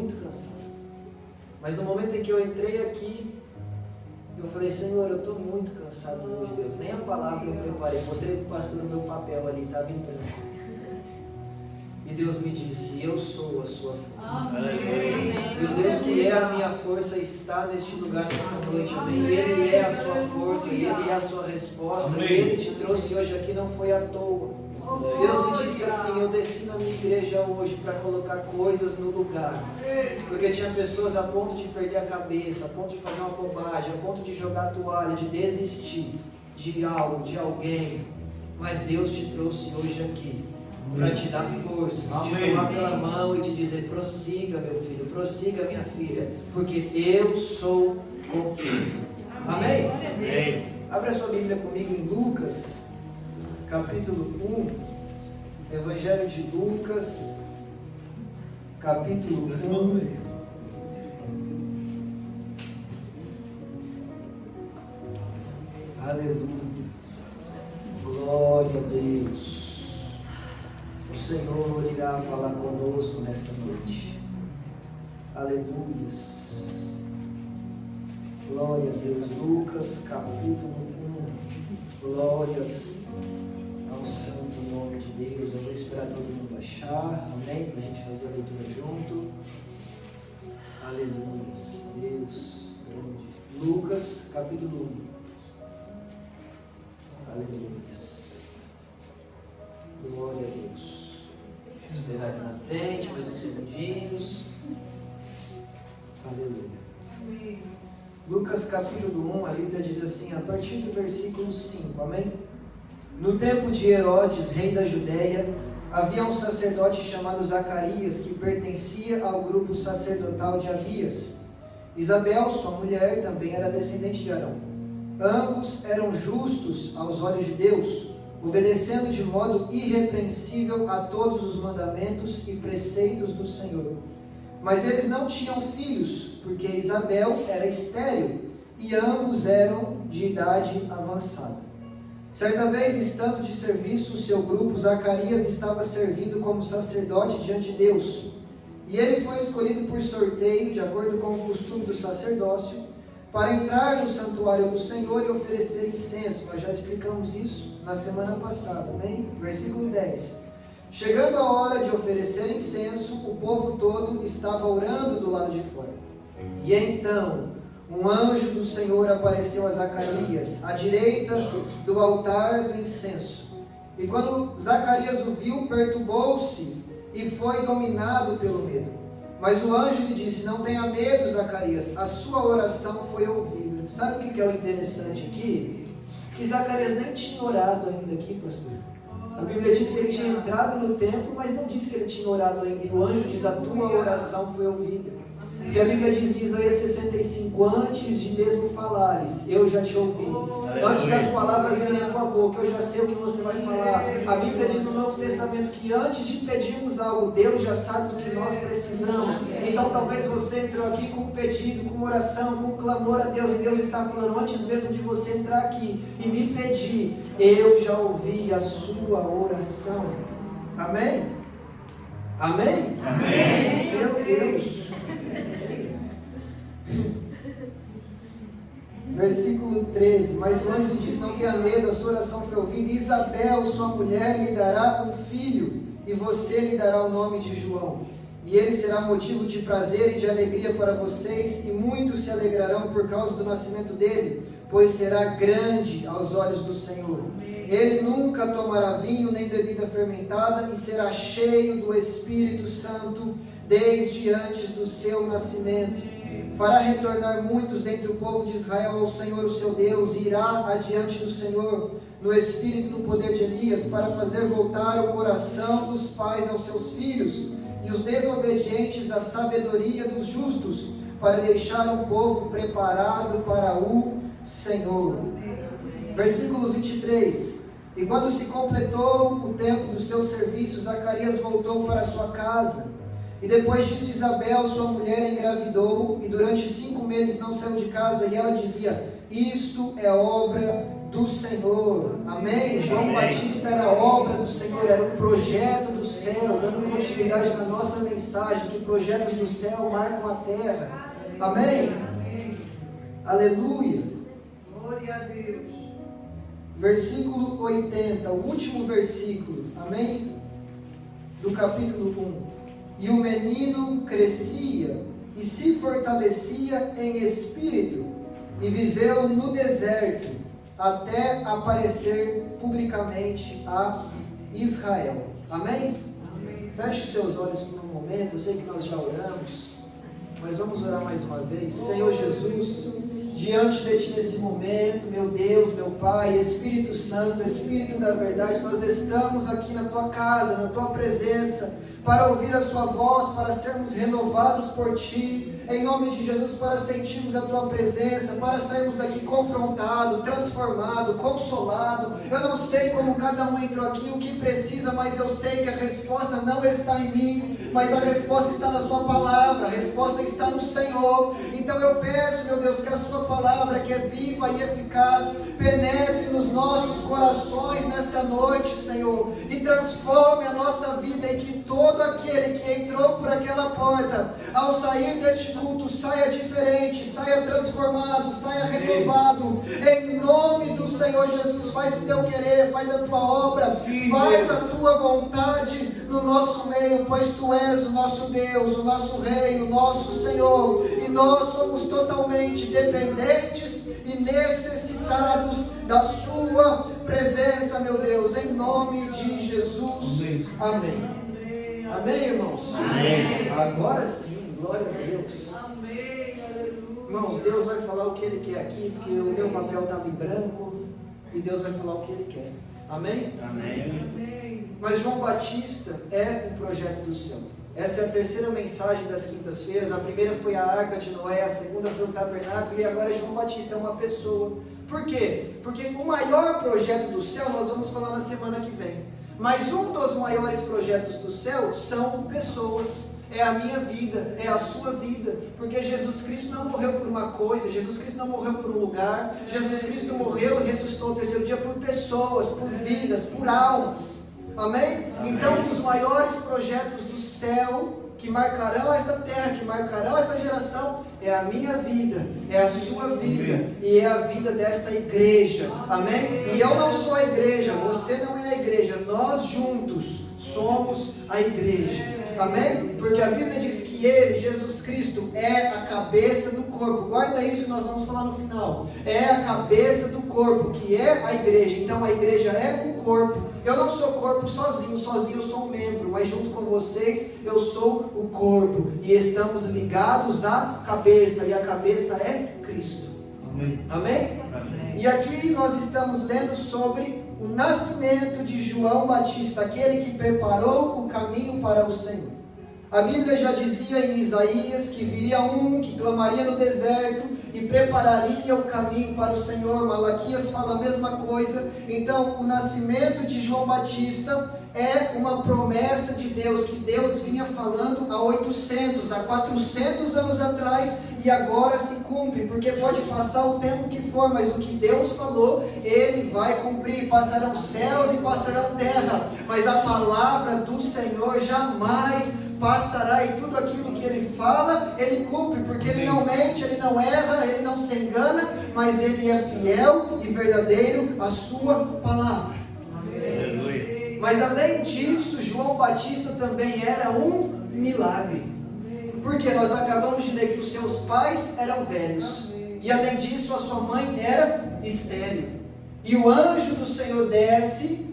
muito cansado. Mas no momento em que eu entrei aqui, eu falei, Senhor, eu estou muito cansado hoje, Deus. Nem a palavra eu preparei. Mostrei para o pastor o meu papel ali, estava em branco. E Deus me disse, eu sou a sua força. Amém. E o Deus que é a minha força está neste lugar, nesta noite, amém. E Ele é a sua força, e Ele é a sua resposta. Amém. E Ele te trouxe hoje aqui, não foi à toa. Deus me disse assim, eu desci na minha igreja hoje para colocar coisas no lugar. Porque tinha pessoas a ponto de perder a cabeça, a ponto de fazer uma bobagem, a ponto de jogar a toalha, de desistir de algo, de alguém. Mas Deus te trouxe hoje aqui para te dar forças, te tomar pela mão e te dizer, prossiga meu filho, prossiga minha filha, porque eu sou contigo. Amém? Amém. Abra sua Bíblia comigo em Lucas, capítulo 1, Evangelho de Lucas, capítulo 1. Aleluia, glória a Deus. O Senhor irá falar conosco nesta noite. Aleluias. Glória a Deus. Lucas capítulo 1. Glórias ao santo nome de Deus. Eu vou esperar todo mundo baixar. Amém? Para a gente fazer a leitura junto. Aleluias. Deus grande. Lucas capítulo 1. Aleluias. Glória a Deus. Esperar aqui na frente, mais uns segundinhos. Aleluia. Lucas capítulo 1, a Bíblia diz assim, a partir do versículo 5, amém? No tempo de Herodes, rei da Judéia, havia um sacerdote chamado Zacarias, que pertencia ao grupo sacerdotal de Abias. Isabel, sua mulher, também era descendente de Arão. Ambos eram justos aos olhos de Deus, obedecendo de modo irrepreensível a todos os mandamentos e preceitos do Senhor. Mas eles não tinham filhos, porque Isabel era estéril, e ambos eram de idade avançada. Certa vez, estando de serviço o seu grupo, Zacarias estava servindo como sacerdote diante de Deus. E ele foi escolhido por sorteio, de acordo com o costume do sacerdócio, para entrar no santuário do Senhor e oferecer incenso. Nós já explicamos isso na semana passada, amém? Versículo 10. Chegando a hora de oferecer incenso, o povo todo estava orando do lado de fora. E então, um anjo do Senhor apareceu a Zacarias, à direita do altar do incenso. E quando Zacarias o viu, perturbou-se e foi dominado pelo medo. Mas o anjo lhe disse, não tenha medo, Zacarias, a sua oração foi ouvida. Sabe o que é o interessante aqui? Que Zacarias nem tinha orado ainda aqui, pastor. A Bíblia diz que ele tinha entrado no templo, mas não diz que ele tinha orado ainda. E o anjo diz, a tua oração foi ouvida. Porque a Bíblia diz em Isaías 65, antes de mesmo falares, eu já te ouvi. Antes das palavras virem à tua boca, eu já sei o que você vai falar. A Bíblia diz no Novo Testamento que antes de pedirmos algo, Deus já sabe do que nós precisamos. Então talvez você entrou aqui com um pedido, com uma oração, com um clamor a Deus. E Deus está falando, antes mesmo de você entrar aqui e me pedir, eu já ouvi a sua oração. Amém? Amém? Amém. Meu Deus. Versículo 13, mas o anjo lhe disse, não tenha medo, a sua oração foi ouvida, Isabel, sua mulher, lhe dará um filho, e você lhe dará o nome de João, e ele será motivo de prazer e de alegria para vocês, e muitos se alegrarão por causa do nascimento dele, pois será grande aos olhos do Senhor. Ele nunca tomará vinho nem bebida fermentada, e será cheio do Espírito Santo desde antes do seu nascimento. Fará retornar muitos dentre o povo de Israel ao Senhor o seu Deus, e irá adiante do Senhor no espírito e no poder de Elias, para fazer voltar o coração dos pais aos seus filhos, e os desobedientes à sabedoria dos justos, para deixar o povo preparado para o Senhor. Versículo 23. E quando se completou o tempo do seu serviço, Zacarias voltou para sua casa. E depois disso Isabel, sua mulher, engravidou, e durante 5 meses não saiu de casa, e ela dizia, isto é obra do Senhor. Amém? João Batista era obra do Senhor, era um projeto do céu, dando continuidade na nossa mensagem, que projetos do céu marcam a terra. Amém? Aleluia. Glória a Deus. Versículo 80, o último versículo, amém? Do capítulo 1. E o menino crescia e se fortalecia em espírito, e viveu no deserto, até aparecer publicamente a Israel. Amém? Amém. Feche os seus olhos por um momento, eu sei que nós já oramos, mas vamos orar mais uma vez. Senhor Jesus, diante de Ti nesse momento, meu Deus, meu Pai, Espírito Santo, Espírito da verdade, nós estamos aqui na Tua casa, na Tua presença, para ouvir a Sua voz, para sermos renovados por Ti, em nome de Jesus, para sentirmos a Tua presença, para sairmos daqui confrontado, transformado, consolado. Eu não sei como cada um entrou aqui, o que precisa, mas eu sei que a resposta não está em mim, mas a resposta está na Sua palavra, a resposta está no Senhor. Então eu peço, meu Deus, que a Sua palavra, que é viva e eficaz, penetre nos nossos corações nesta noite, Senhor, e transforme a nossa vida, e que todo aquele que entrou por aquela porta, ao sair deste culto, saia diferente, saia transformado, saia renovado, em nome do Senhor Jesus. Faz o Teu querer, faz a Tua obra, faz a Tua vontade no nosso meio, pois Tu és o nosso Deus, o nosso Rei, o nosso Senhor, e nós somos totalmente dependentes e necessitados da Sua presença, meu Deus, em nome de Jesus. Amém. Amém, irmãos? Amém. Agora sim, glória a Deus. Amém. Aleluia. Irmãos, Deus vai falar o que Ele quer aqui, porque o meu papel estava em branco, e Deus vai falar o que Ele quer. Amém? Amém. Amém. Mas João Batista é um projeto do céu. Essa é a terceira mensagem das quintas-feiras. A primeira foi a Arca de Noé, a segunda foi o Tabernáculo, e agora é João Batista, é uma pessoa. Por quê? Porque o maior projeto do céu nós vamos falar na semana que vem. Mas um dos maiores projetos do céu são pessoas. É a minha vida, é a sua vida. Porque Jesus Cristo não morreu por uma coisa, Jesus Cristo não morreu por um lugar, Jesus Cristo morreu e ressuscitou ao terceiro dia por pessoas, por vidas, por almas. Amém? Então, um dos maiores projetos do céu, que marcarão esta terra, que marcarão esta geração, é a minha vida, é a sua vida, e é a vida desta igreja. Amém? E eu não sou a igreja, você não é a igreja, nós juntos somos a igreja. Amém? Porque a Bíblia diz que Ele, Jesus Cristo, é a cabeça do corpo. Guarda isso, nós vamos falar no final. É a cabeça do corpo, que é a igreja. Então a igreja é o corpo. Eu não sou corpo sozinho eu sou um membro, mas junto com vocês eu sou o corpo. E estamos ligados à cabeça, e a cabeça é Cristo. Amém. Amém? Amém. E aqui nós estamos lendo sobre o nascimento de João Batista, aquele que preparou o caminho para o Senhor. A Bíblia já dizia em Isaías que viria um que clamaria no deserto e prepararia o caminho para o Senhor. Malaquias fala a mesma coisa. Então, o nascimento de João Batista é uma promessa de Deus, que Deus vinha falando há 800, há 400 anos atrás, e agora se cumpre, porque pode passar o tempo que for, mas o que Deus falou, Ele vai cumprir. Passarão céus e passarão terra, mas a palavra do Senhor jamais passará, e tudo aquilo que Ele fala, Ele cumpre, porque Ele não mente, Ele não erra, Ele não se engana, mas Ele é fiel e verdadeiro à sua palavra. Aleluia. Mas além disso, João Batista também era um milagre, porque nós acabamos de ler que os seus pais eram velhos, e além disso a sua mãe era estéril, e o anjo do Senhor desce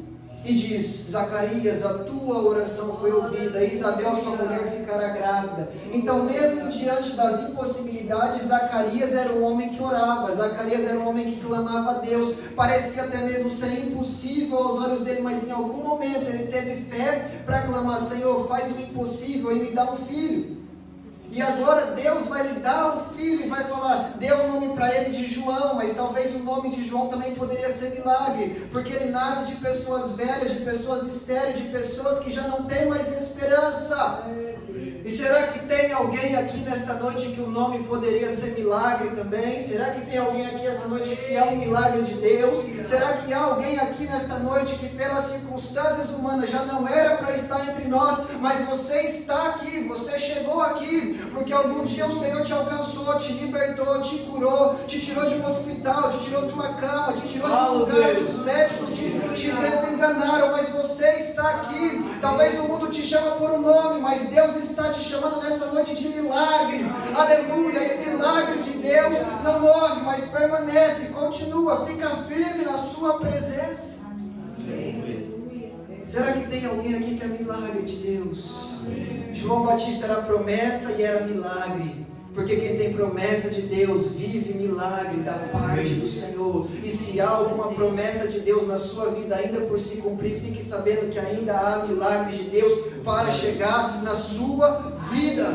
e diz: Zacarias, a tua oração foi ouvida, e Isabel, sua mulher, ficará grávida. Então, mesmo diante das impossibilidades, Zacarias era um homem que orava, Zacarias era um homem que clamava a Deus. Parecia até mesmo ser impossível aos olhos dele, mas em algum momento ele teve fé para clamar: Senhor, faz o impossível e me dá um filho. E agora Deus vai lhe dar um filho e vai falar, dê o nome para ele de João, mas talvez o nome de João também poderia ser milagre, porque ele nasce de pessoas velhas, de pessoas estéreis, de pessoas que já não têm mais esperança. E será que tem alguém aqui nesta noite que o nome poderia ser milagre também? Será que tem alguém aqui essa noite que é um milagre de Deus? Será que há alguém aqui nesta noite que pelas circunstâncias humanas já não era para estar entre nós, mas você está aqui, você chegou aqui, porque algum dia o Senhor te alcançou, te libertou, te curou, te tirou de um hospital, te tirou de uma cama, te tirou de um lugar onde os médicos te desenganaram, mas você está aqui. Talvez o mundo te chama por um nome, mas Deus está te chamando nessa noite de milagre. Aleluia! E o milagre de Deus não morre, mas permanece, continua, fica firme na sua presença. Será que tem alguém aqui que é milagre de Deus? João Batista era promessa e era milagre. Porque quem tem promessa de Deus vive milagre da parte do Senhor. E se há alguma promessa de Deus na sua vida ainda por se cumprir, fique sabendo que ainda há milagres de Deus para chegar na sua vida.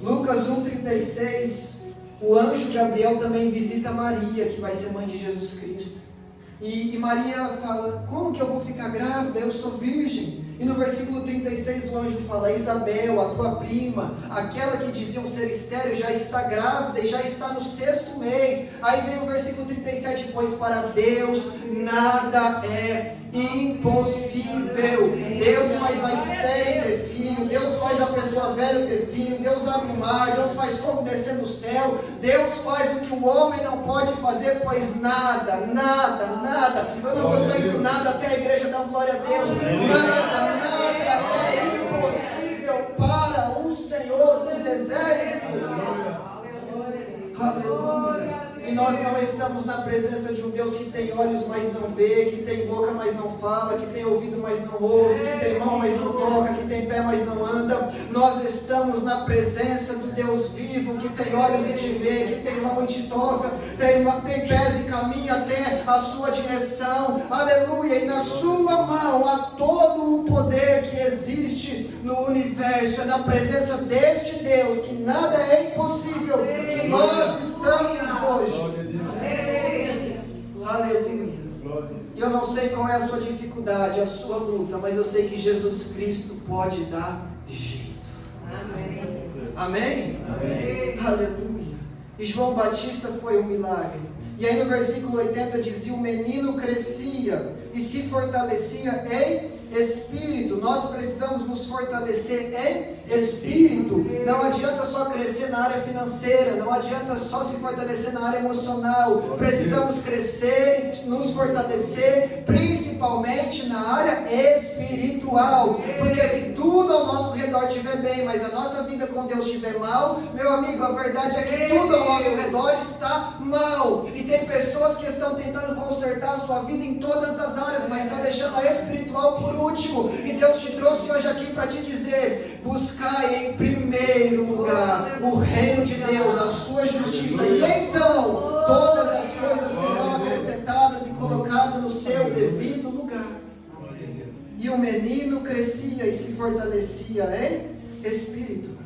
Lucas 1,36, o anjo Gabriel também visita Maria, que vai ser mãe de Jesus Cristo. E Maria fala: como que eu vou ficar grávida? Eu sou virgem. E no versículo 36 o anjo fala: Isabel, a tua prima, aquela que diziam ser estéril, já está grávida e já está no 6º mês. Aí vem o versículo 37, pois para Deus nada é impossível. Deus faz a estéril ter filho, Deus faz a pessoa velha ter filho, Deus abre o mar, Deus faz fogo descer do céu, Deus faz o que o homem não pode fazer, pois nada, eu não vou sair do nada até a igreja dar glória a Deus. Nada é impossível para o Senhor dos exércitos. Aleluia. E nós não estamos na presença de um Deus que tem olhos, mas não vê, que tem boca, mas não fala, que tem ouvido, mas não ouve, que tem mão, mas não toca, que tem pé, mas não anda. Nós estamos na presença do Deus vivo, que tem olhos e te vê, que tem mão e te toca, tem pés e caminha até a sua direção. Aleluia. E na sua mão há todo o poder que existe no universo. É na presença deste Deus que nada é impossível, que nós estamos hoje. Aleluia. E eu não sei qual é a sua dificuldade, a sua luta, mas eu sei que Jesus Cristo pode dar jeito. Amém? Aleluia. E João Batista foi um milagre. E aí no versículo 80 dizia: o menino crescia e se fortalecia em espírito. Nós precisamos nos fortalecer em espírito. Não adianta só crescer na área financeira, não adianta só se fortalecer na área emocional. Precisamos crescer e nos fortalecer principalmente na área espiritual. Porque se tudo ao nosso redor estiver bem, mas a nossa vida com Deus estiver mal, meu amigo, a verdade é que tudo ao nosso redor está mal. E tem pessoas que estão tentando consertar a sua vida em todas as áreas, mas está deixando a espiritual por último. E Deus te trouxe hoje aqui para te dizer: buscai em primeiro lugar o reino de Deus, a sua justiça, e então todas as coisas serão acrescentadas e colocadas no seu devido lugar. E o menino crescia e se fortalecia em espírito,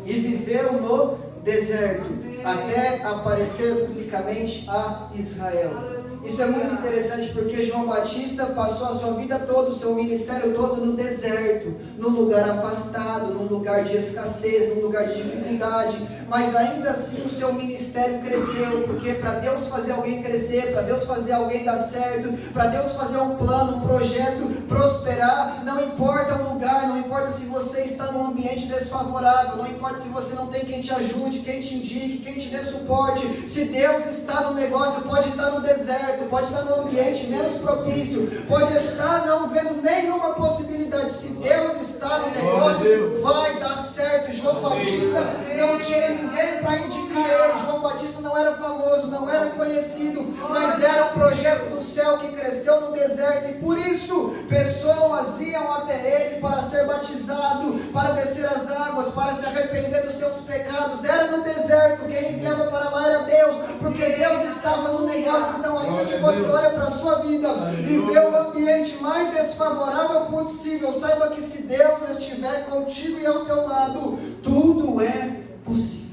e viveu no deserto até aparecer publicamente a Israel. Isso é muito interessante, porque João Batista passou a sua vida toda, o seu ministério todo no deserto, num lugar afastado, num lugar de escassez, num lugar de dificuldade, mas ainda assim o seu ministério cresceu, porque para Deus fazer alguém crescer, para Deus fazer alguém dar certo, para Deus fazer um plano, um projeto prosperar, não importa o lugar, não importa se você está num ambiente desfavorável, não importa se você não tem quem te ajude, quem te indique, quem te dê suporte. Se Deus está no negócio, pode estar no deserto, pode estar no ambiente menos propício, pode estar não vendo nenhuma possibilidade. Se Deus está no negócio, vai dar certo. João Batista não tinha ninguém para indicar ele. João Batista não era famoso, não era conhecido, mas era um projeto do céu que cresceu no deserto, e por isso pessoas iam até ele para ser batizado, para descer as águas, para se arrepender dos seus pecados. Era no deserto, quem enviava para lá era Deus, porque Deus estava no negócio. Então, ainda que você olhe para a sua vida e vê o ambiente mais desfavorável possível, saiba que se Deus estiver contigo e ao teu lado, tudo é possível.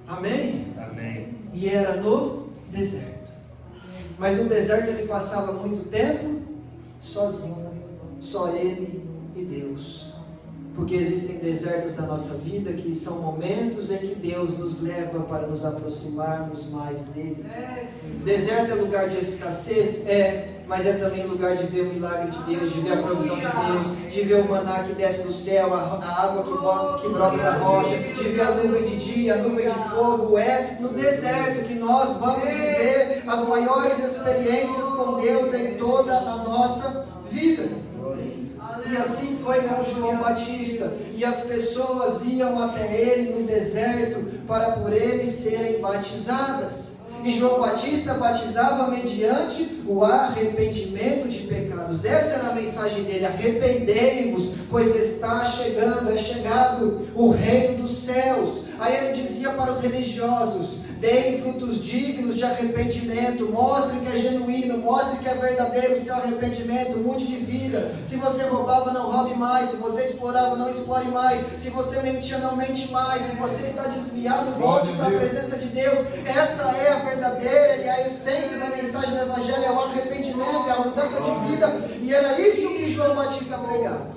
Amém? Amém. E era no deserto. Mas no deserto ele passava muito tempo sozinho, só ele e Deus. Porque existem desertos na nossa vida que são momentos em que Deus nos leva para nos aproximarmos mais dele. Deserto é lugar de escassez? Mas é também lugar de ver o milagre de Deus, de ver a provisão de Deus, de ver o maná que desce do céu, a água que brota da rocha, de ver a nuvem de dia, a nuvem de fogo. É no deserto que nós vamos viver as maiores experiências com Deus em toda a nossa vida. E assim foi com João Batista, e as pessoas iam até ele no deserto para por ele serem batizadas. E João Batista batizava mediante o arrependimento de pecados. Essa era a mensagem dele: arrependei-vos, pois está chegando, é chegado o reino dos céus. Aí ele dizia para os religiosos: deem frutos dignos de arrependimento, mostrem que é genuíno, mostrem que é verdadeiro o seu arrependimento, mude de vida. Se você roubava, não roube mais. Se você explorava, não explore mais. Se você mentia, não mente mais. Se você está desviado, volte para a presença de Deus. Esta é a verdadeira e a essência da mensagem do Evangelho, é o arrependimento, é a mudança de vida. E era isso que João Batista pregava.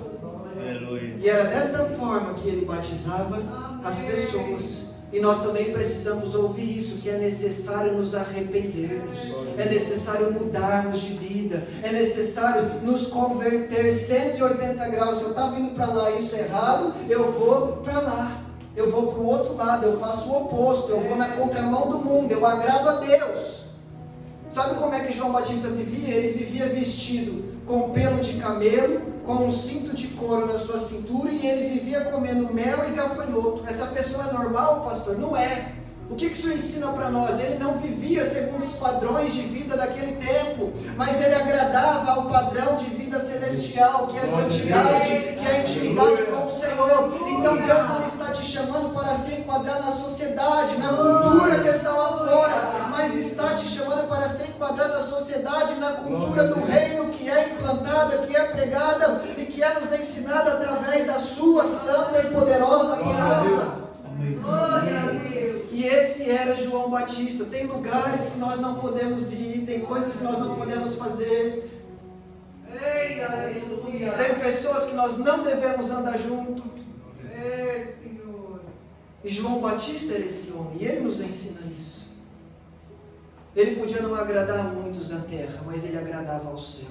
E era desta forma que ele batizava as pessoas. E nós também precisamos ouvir isso, que é necessário nos arrependermos, é necessário mudarmos de vida, é necessário nos converter 180 graus. Se eu estava indo para lá e isso é errado, eu vou para lá, eu vou para o outro lado, eu faço o oposto, eu vou na contramão do mundo, eu agrado a Deus. Sabe como é que João Batista vivia? Ele vivia vestido com pelo de camelo, com um cinto de couro na sua cintura, e ele vivia comendo mel e gafanhoto. Essa pessoa é normal, pastor? Não é. O que isso ensina para nós? Ele não vivia segundo os padrões de vida daquele tempo, mas ele agradava ao padrão de vida celestial, que é santidade, que é intimidade com o Senhor. Então Deus não está te chamando para se enquadrar na sociedade, na cultura que está lá fora, mas está te chamando para se enquadrar na sociedade, na cultura do reino que é implantada, que é pregada e que é nos ensinada através da sua santa e poderosa palavra. Glória a Deus. E esse era João Batista. Tem lugares que nós não podemos ir, tem coisas que nós não podemos fazer, Ei, aleluia. tem pessoas que nós não devemos andar junto. Senhor. E João Batista era esse homem, e ele nos ensina isso. Ele podia não agradar a muitos na terra, mas ele agradava ao céu.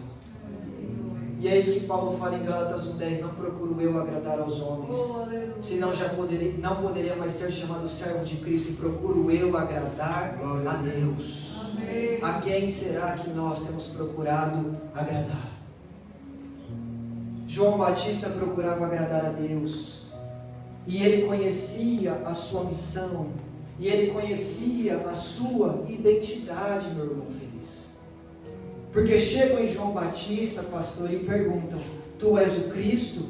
E é isso que Paulo fala em Gálatas 1:10: não procuro eu agradar aos homens, senão já não poderia mais ser chamado servo de Cristo, e procuro eu agradar a Deus. Amém. A quem será que nós temos procurado agradar? João Batista procurava agradar a Deus, e ele conhecia a sua missão, e ele conhecia a sua identidade, meu irmão feliz. Porque chegam em João Batista, pastor, e perguntam: tu és o Cristo?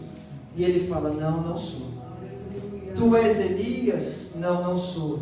E ele fala: não, não sou. Tu és Elias? Não, não sou.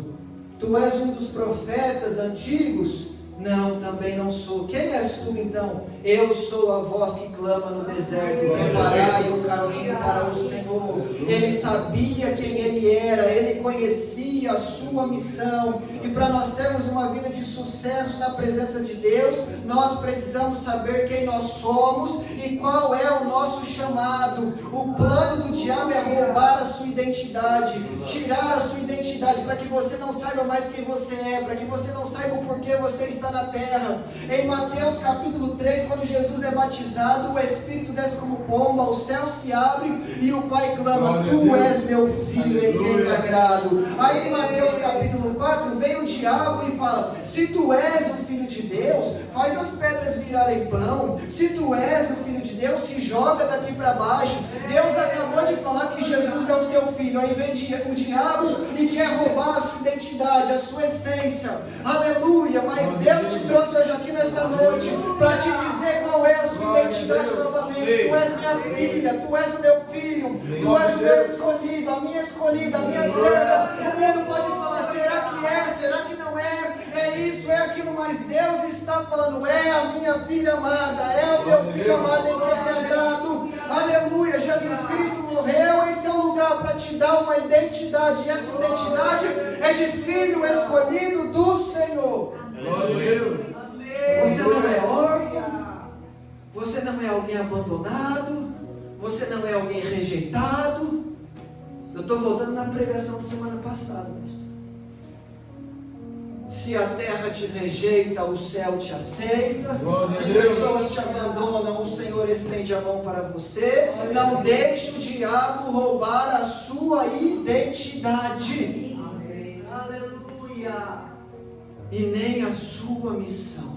Tu és um dos profetas antigos? Não, também não sou. Quem és tu então? Eu sou a voz que clama no deserto: preparai o caminho para o Senhor. Ele sabia quem ele era, ele conhecia a sua missão. E para nós termos uma vida de sucesso na presença de Deus, nós precisamos saber quem nós somos e qual é o nosso chamado. O plano do diabo é roubar a sua identidade, tirar a sua identidade, para que você não saiba mais quem você é, para que você não saiba o porquê você está na terra. Em Mateus capítulo 3, quando Jesus é batizado, o Espírito desce como pomba, o céu se abre e o Pai clama: tu és meu filho em quem me agrado. Aí em Mateus capítulo 4 vem o diabo e fala: se tu és o filho de Deus, faz as pedras virarem pão. Se tu és o filho de Deus, se joga daqui para baixo. Deus acabou de falar que Jesus é o seu filho. Aí vem o diabo e quer roubar a sua identidade, a sua essência. Aleluia. Mas Deus te trouxe hoje aqui nesta noite para te dizer qual é a sua identidade novamente. Tu és minha filha, tu és o meu filho, tu és o meu escolhido, a minha serva. O mundo pode falar: será que é? Será que não é? É isso, é aquilo, mas Deus está falando: é a minha filha amada, é o meu filho amado em quem me agrado. Aleluia. Jesus Cristo morreu em seu lugar para te dar uma identidade, e essa identidade é de filho escolhido do Senhor. Você não é órfão, você não é alguém abandonado, você não é alguém rejeitado, Eu estou voltando na pregação de semana passada, pastor. Se a terra te rejeita, o céu te aceita. Se pessoas te abandonam, o Senhor estende a mão para você. Não deixe o diabo roubar a sua identidade. Amém. Aleluia. E nem a sua missão.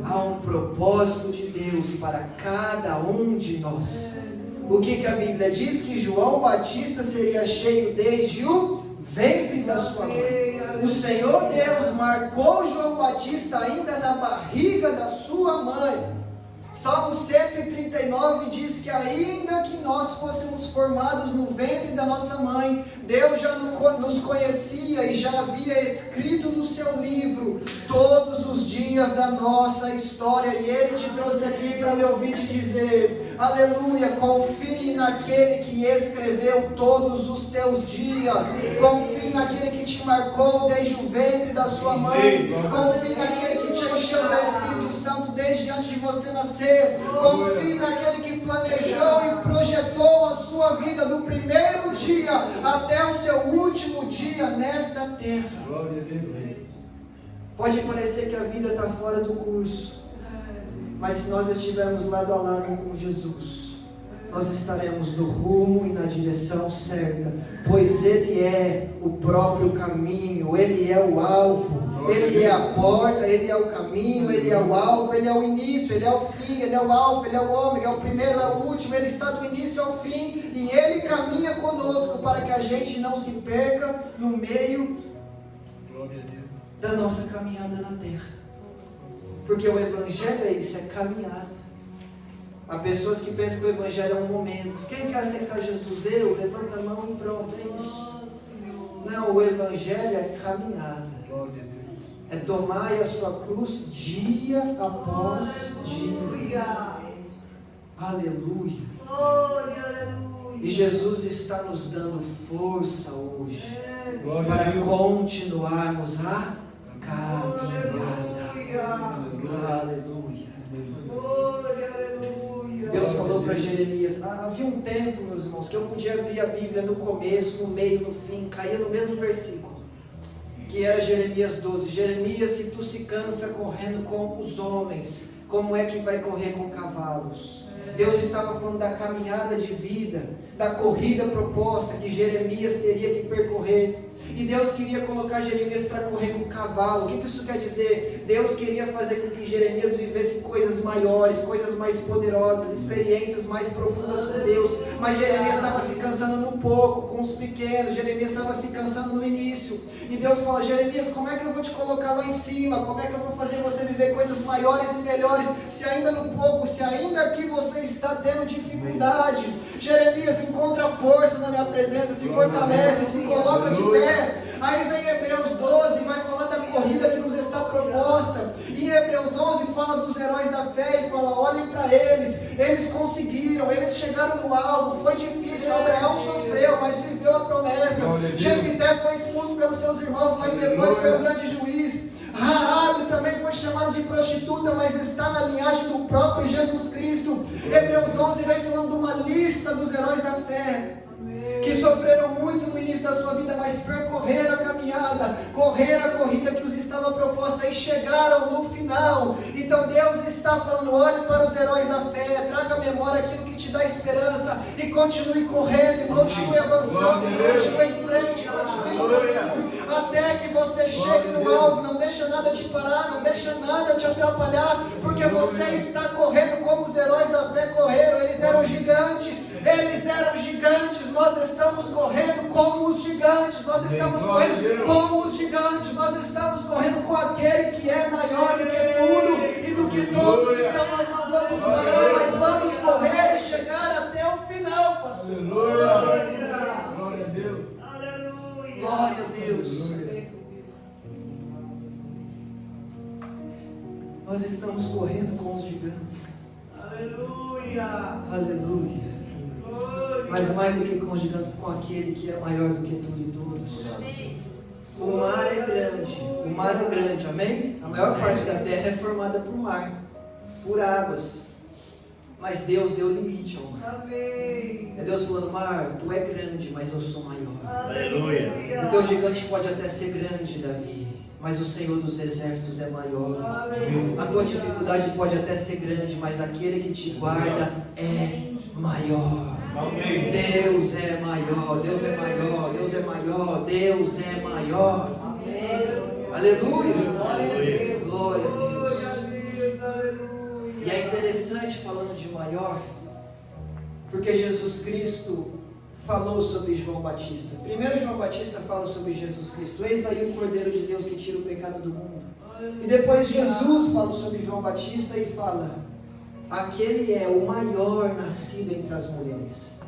Há um propósito de Deus para cada um de nós. O que a Bíblia diz? Que João Batista seria cheio desde o ventre da sua mãe. O Senhor Deus marcou João Batista ainda na barriga da sua mãe. Salmo 139 diz que ainda que nós fôssemos formados no ventre da nossa mãe, Deus já nos conhecia e já havia escrito no seu livro todos os dias da nossa história. E Ele te trouxe aqui para me ouvir te dizer: aleluia, confie naquele que escreveu todos os teus dias. Confie naquele que te marcou desde o ventre da sua mãe. Confie naquele que te encheu do Espírito Santo desde antes de você nascer. Confie naquele que planejou e projetou a sua vida do primeiro dia até o seu último dia nesta terra. Pode parecer que a vida está fora do curso, mas se nós estivermos lado a lado com Jesus, nós estaremos no rumo e na direção certa, pois Ele é o próprio caminho, Ele é o alvo, Ele é a porta, Ele é o caminho, Ele é o alvo, Ele é o início, Ele é o fim, Ele é o alfa, Ele é o ômega, é o primeiro, é o último, Ele está do início ao fim, e Ele caminha conosco para que a gente não se perca no meio da nossa caminhada na terra. Porque o Evangelho é isso, é caminhada. Há pessoas que pensam que o Evangelho é um momento. Quem quer aceitar Jesus? Eu? Levanta a mão e pronto, é isso. Não, o Evangelho é caminhada. É tomar a sua cruz dia após dia. Aleluia. E Jesus está nos dando força hoje para continuarmos a caminhada. Aleluia. Deus falou para Jeremias. Havia um tempo, meus irmãos, que eu podia abrir a Bíblia no começo, no meio, no fim, caía no mesmo versículo, que era Jeremias 12. Jeremias, se tu se cansa correndo com os homens, como é que vai correr com cavalos? Deus estava falando da caminhada de vida, da corrida proposta que Jeremias teria que percorrer. E Deus queria colocar Jeremias para correr com o cavalo. O que isso quer dizer? Deus queria fazer com que Jeremias vivesse coisas maiores, coisas mais poderosas, experiências mais profundas com Deus. Mas Jeremias estava se cansando no pouco, com os pequenos. Jeremias estava se cansando no início. E Deus fala: Jeremias, como é que eu vou te colocar lá em cima? Como é que eu vou fazer você viver coisas maiores e melhores, se ainda no pouco, se ainda aqui você está tendo dificuldade? Jeremias, encontra força na minha presença, se fortalece, se coloca de pé. Aí vem Hebreus 12, vai falar da corrida que nos está proposta. E Hebreus 11 fala dos heróis da fé e fala: olhem para eles conseguiram, eles chegaram no alvo. Foi difícil, Abraão sofreu, mas viveu a promessa. Jefité foi expulso pelos seus irmãos, mas depois foi um grande juiz. Raabe também foi chamado de prostituta, mas está na linhagem do próprio Jesus Cristo. Hebreus 11 vem falando de uma lista dos heróis da fé, que sofreram muito no início da sua vida, mas percorreram a caminhada, correram a corrida que os estava proposta e chegaram no final. Então Deus está falando: olhe para os heróis da fé, traga à memória aquilo que te dá esperança, e continue correndo, e continue avançando, e continue em frente, continue no caminho, até que você chegue no alvo. Não deixa nada te parar, não deixa nada te atrapalhar, porque você está correndo como os heróis da fé correram. Eles eram gigantes, nós estamos correndo como os gigantes, nós estamos correndo como os gigantes, nós estamos correndo com aquele que é maior do que tudo e do que todos. Então nós não vamos parar, mas vamos correr e chegar até o final, pastor. Aleluia. Glória a Deus. Aleluia. Glória a Deus. Nós estamos correndo com os gigantes. Aleluia. Aleluia. Mas mais do que com os gigantes, com aquele que é maior do que tudo e todos. O mar é grande, amém? A maior parte da terra é formada por mar, por águas. Mas Deus deu limite ao mar. Amém. É Deus falando, mar, tu é grande, mas eu sou maior. Aleluia. O teu gigante pode até ser grande, Davi, mas o Senhor dos exércitos é maior. Aleluia. A tua dificuldade pode até ser grande, mas aquele que te guarda é maior. Amém. Deus é maior, Deus é maior, Deus é maior, Deus é maior. Aleluia. Glória a Deus. Glória a Deus. Aleluia. E é interessante falando de maior, porque Jesus Cristo falou sobre João Batista. Primeiro João Batista fala sobre Jesus Cristo. Eis aí o Cordeiro de Deus que tira o pecado do mundo. E depois Jesus fala sobre João Batista e fala: aquele é o maior nascido entre as mulheres.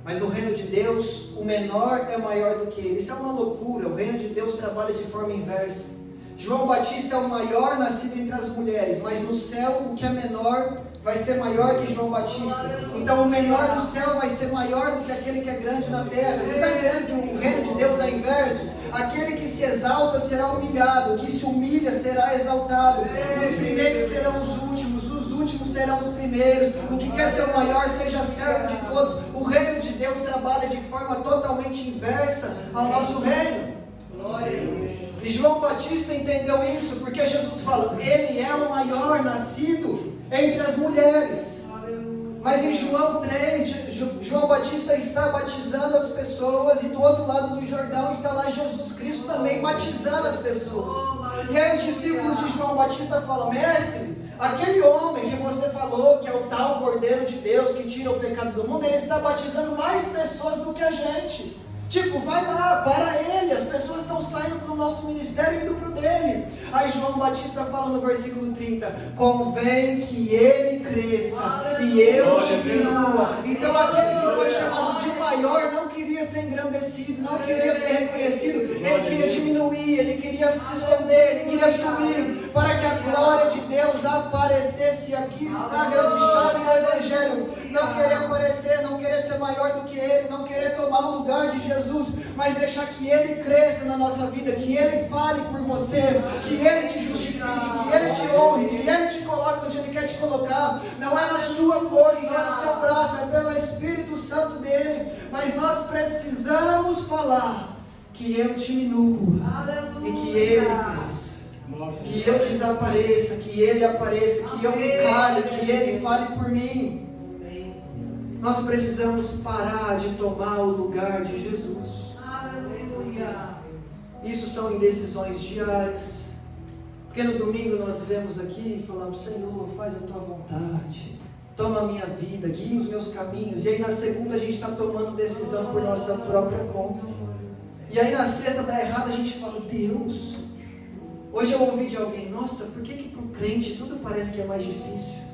Mas no reino de Deus, o menor é maior do que ele. Isso é uma loucura. O reino de Deus trabalha de forma inversa. João Batista é o maior nascido entre as mulheres, mas no céu o que é menor vai ser maior que João Batista. Então o menor do céu vai ser maior do que aquele que é grande na terra. Você está entendendo que o reino de Deus é inverso? Aquele que se exalta será humilhado, o que se humilha será exaltado. Os primeiros serão os últimos serão os primeiros. O que quer ser o maior seja servo de todos. O reino de Deus trabalha de forma totalmente inversa ao nosso reino. Glória a Deus. E João Batista entendeu isso, porque Jesus fala, ele é o maior nascido entre as mulheres. Mas em João 3, João Batista está batizando as pessoas, e do outro lado do Jordão está lá Jesus Cristo também batizando as pessoas. E aí os discípulos de João Batista falam, mestre, aquele homem que você falou, que é o tal Cordeiro de Deus que tira o pecado do mundo, ele está batizando mais pessoas do que a gente. Tipo, vai lá, para ele, as pessoas estão saindo do nosso ministério e indo para o dele. Aí João Batista fala no versículo 30, convém que ele cresça e eu diminua. Então aquele que foi chamado de maior não queria ser engrandecido, não queria ser reconhecido, ele queria diminuir, ele queria se esconder, ele queria sumir, para que a glória de Deus aparecesse. Aqui está a grande chave do Evangelho. Não querer aparecer, não querer ser maior do que ele, não querer tomar o lugar de Jesus, mas deixar que ele cresça na nossa vida, que ele fale por você, que ele te justifique, que ele te honre, que ele te coloque onde ele quer te colocar. Não é na sua força, não é no seu braço, é pelo Espírito Santo dele. Mas nós precisamos falar que eu diminua e que ele cresça, que eu desapareça, que ele apareça, que eu me cale, que ele fale por mim. Nós precisamos parar de tomar o lugar de Jesus. Aleluia. Isso são indecisões diárias. Porque no domingo nós vemos aqui e falamos, Senhor, faz a tua vontade. Toma a minha vida, guia os meus caminhos. E aí na segunda a gente está tomando decisão por nossa própria conta. E aí na sexta dá errado, a gente fala, Deus. Hoje eu ouvi de alguém, nossa, por que para o crente tudo parece que é mais difícil?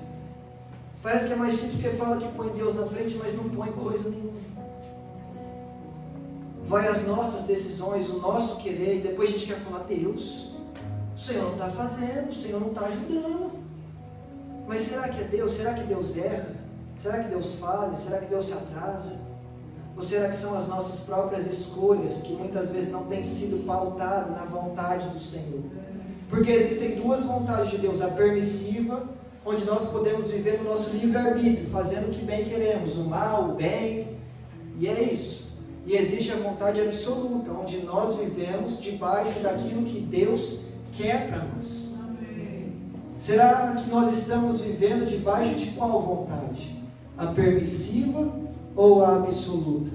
Parece que é mais difícil porque fala que põe Deus na frente, mas não põe coisa nenhuma. Vai as nossas decisões, o nosso querer, e depois a gente quer falar, Deus, o Senhor não está fazendo, o Senhor não está ajudando. Mas será que é Deus? Será que Deus erra? Será que Deus falha? Será que Deus se atrasa? Ou será que são as nossas próprias escolhas, que muitas vezes não têm sido pautadas na vontade do Senhor? Porque existem duas vontades de Deus, a permissiva, onde nós podemos viver no nosso livre-arbítrio, fazendo o que bem queremos, o mal, o bem, e é isso. E existe a vontade absoluta, onde nós vivemos debaixo daquilo que Deus quer para nós. Será que nós estamos vivendo debaixo de qual vontade? A permissiva ou a absoluta?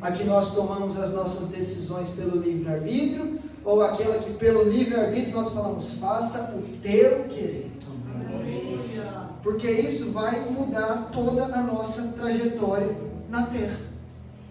A que nós tomamos as nossas decisões pelo livre-arbítrio, ou aquela que pelo livre-arbítrio nós falamos, faça o teu querer? Porque isso vai mudar toda a nossa trajetória na terra.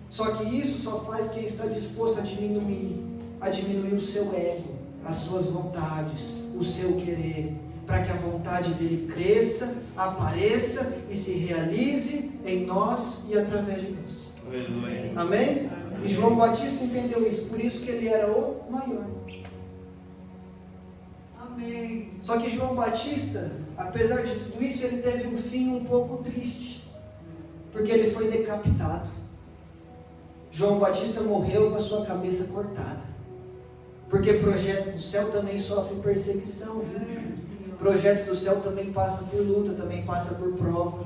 Só que isso só faz quem está disposto a diminuir o seu ego, as suas vontades, o seu querer, para que a vontade dele cresça, apareça e se realize em nós e através de nós. Aleluia. Amém? E João Batista entendeu isso, por isso que ele era o maior. Amém. Só que João Batista, apesar de tudo isso, ele teve um fim um pouco triste, porque ele foi decapitado. João Batista morreu com a sua cabeça cortada, porque projeto do céu também sofre perseguição, viu? Projeto do céu também passa por luta, também passa por prova.